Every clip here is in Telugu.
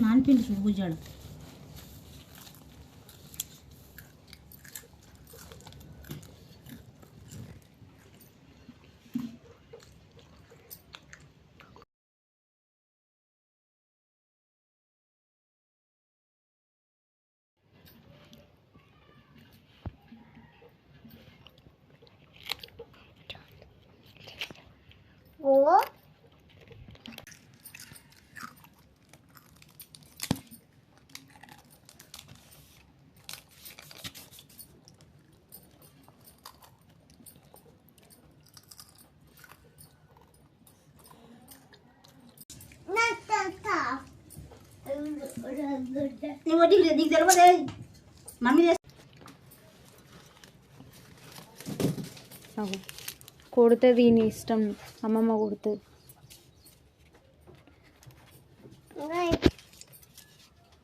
నానిపిండి చూడు గుజ్జాడు. ఓ నీకు తెలియదే మమ్మీ కొడితే దీని ఇష్టం, అమ్మమ్మ కొడుతుంది.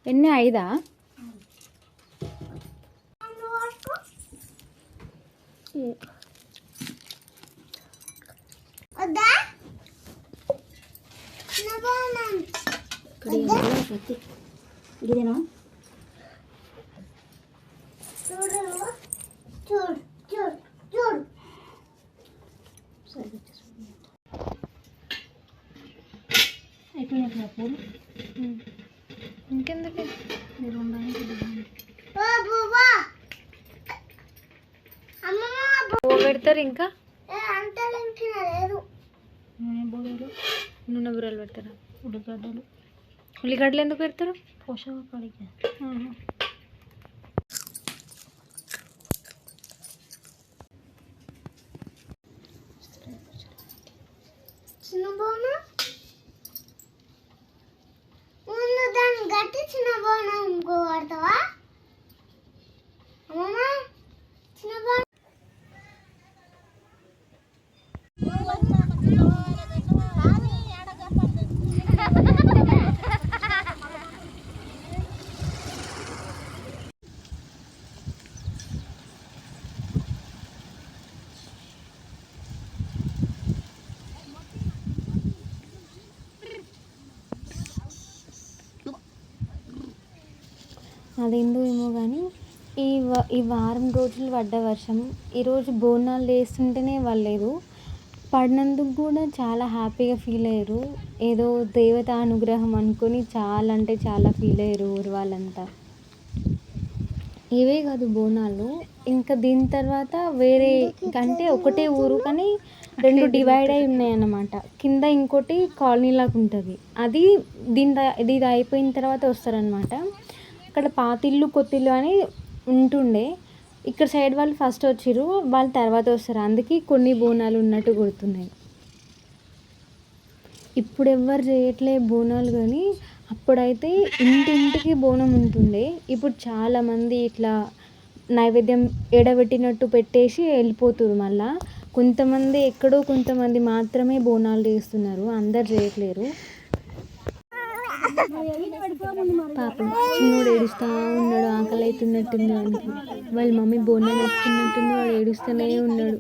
ఎన్ని 5? ఇదేనా ఇంకెందుకు పెడతారు ఇంకా నూనె బుర్రలు పెడతారా? ఉల్లిగడ్డలు ఎందుకు పెడతారు? పోషక పడికి. చిన్న బోనా ముందు దాన్ని గట్టి చిన్న బోనా ఇంకో వాడతావా అమ్మమ్మ? చిన్న బోనా అదేందో ఏమో కానీ ఈ వారం రోజులు పడ్డ వర్షం ఈరోజు బోనాలు వేస్తుంటేనే వాళ్ళలేదు. పడినందుకు కూడా చాలా హ్యాపీగా ఫీల్ అయ్యారు. ఏదో దేవత అనుగ్రహం అనుకొని చాలా అంటే చాలా ఫీల్ అయ్యారు ఊరు వాళ్ళంతా. ఇవే కాదు బోనాలు, ఇంకా దీని తర్వాత వేరే అంటే ఒకటే ఊరు కానీ 2 డివైడ్ అయి ఉన్నాయన్నమాట. కింద ఇంకోటి కాలనీ లాగా ఉంటుంది. అది ఇది అయిపోయిన తర్వాత వస్తారనమాట. అక్కడ పాతిల్లు కొత్తిల్లు అని ఉంటుండే. ఇక్కడ సైడ్ వాళ్ళు ఫస్ట్ వచ్చిర్రు, వాళ్ళు తర్వాత వస్తారు. అందుకే కొన్ని బోనాలు ఉన్నట్టు గుర్తున్నాయి. ఇప్పుడు ఎవ్వరు చేయట్లే బోనాలు, కానీ అప్పుడైతే ఇంటింటికి బోనం ఉంటుండే. ఇప్పుడు చాలామంది ఇట్లా నైవేద్యం ఎడబెట్టినట్టు పెట్టేసి వెళ్ళిపోతున్నారు. మళ్ళా కొంతమంది ఎక్కడో కొంతమంది మాత్రమే బోనాలు చేస్తున్నారు, అందరు చేయట్లేరు. పాపం చిన్నోడు ఏడుస్తూ ఉన్నాడు, ఆకలి అవుతున్నట్టుంది వానికి. వాళ్ళ మమ్మీ బోనం వేసుకున్నట్టుంది, వాడు ఏడుస్తూనే ఉన్నాడు.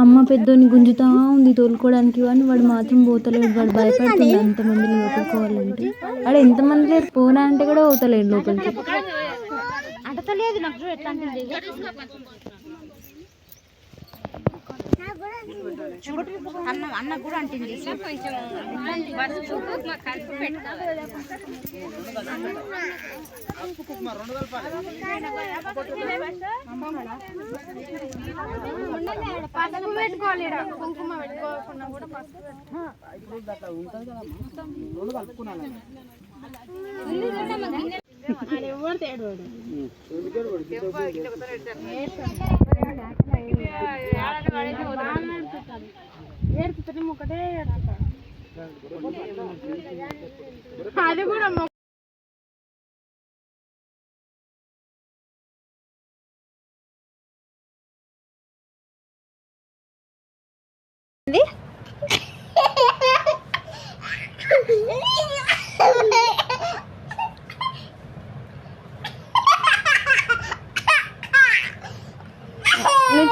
అమ్మ పెద్దోని గుంజుతా ఉంది తోలుకోవడానికి, కానీ వాడు మాత్రం పోతలేడు. వాడు భయపడుతుంది అంతమందిని లోపలికోవాలంటే. ఆడ ఎంతమంది లేరు, పోనా అంటే కూడా పోతలేడు లోపలికి. అంటలేదు నాకు ఎట్లా అంటే అన్న కూడా అంటుంది. పెట్టుకోవాలి, కుంకుమ పెట్టుకోకుండా కూడా ఎవరు తేడు ఏడుతుంది ఒకటే అది కూడా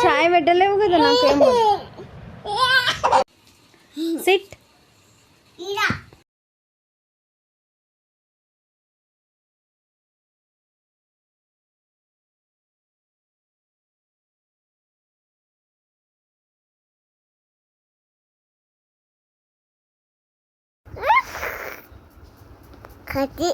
చాయ్ పెట్టలేవు కదా నాకేమో. సిట్. ఇలా కట్టి